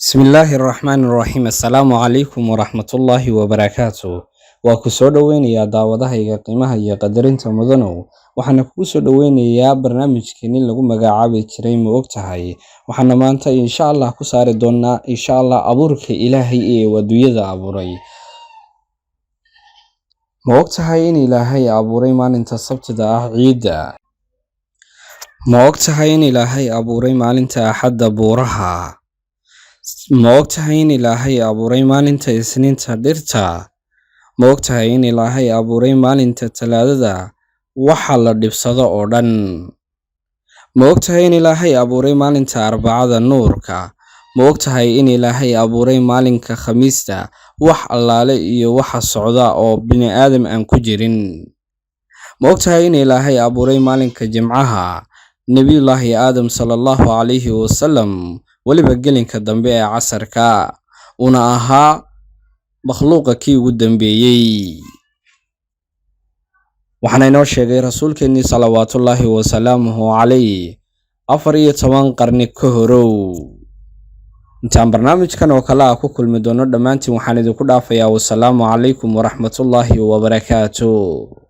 بسم الله الرحمن الرحيم السلام عليكم ورحمة الله وبركاته وكسو دوينيا داودهayga qiimaha iyo qadarinta mudanow waxaana kugu soo dhaweynayaa barnaamijkeeni lagu magacaabi jiray ma ogtahay waxaana maanta insha Allah ku saari doonaa insha Allah abuurka Ilaahay ee waduyada abuuray ma ogtahay in Ilaahay abuuray maalinta Sabtida ah ciida ma ogtahay in Ilaahay abuuray maalinta Axadda buuraha ma ogtahay in Ilaahay abuuray maalinta Isniinta dhirta ma ogtahay in Ilaahay abuuray maalinta Talaadada waxa la dhibsado oo dhan ma ogtahay in Ilaahay abuuray maalinta Arbacada nuurka ma ogtahay in Ilaahay abuuray maalinka Khamiista wax allaale iyo waxa socda oo bini aadam aan ku jirin ma ogtahay in Ilaahay abuuray maalinka Jimcaha Nabiyullaahi Aadam sallallahu alayhi wasallam waliba gelinka dambe ee casarka una ahaa makhluuqa kii ugu dambeeyay waxaana inoo sheegay rasuulkeennii salawaatullaahi wasalaamuhu calayhi 14 qarni ka horow intaan barnaamijkan oo kale ku kulmi doono dhammaantiin waxaan idinku dhaafayaa wassalaamu calaykum waraxmatullaahi wabarakaatuh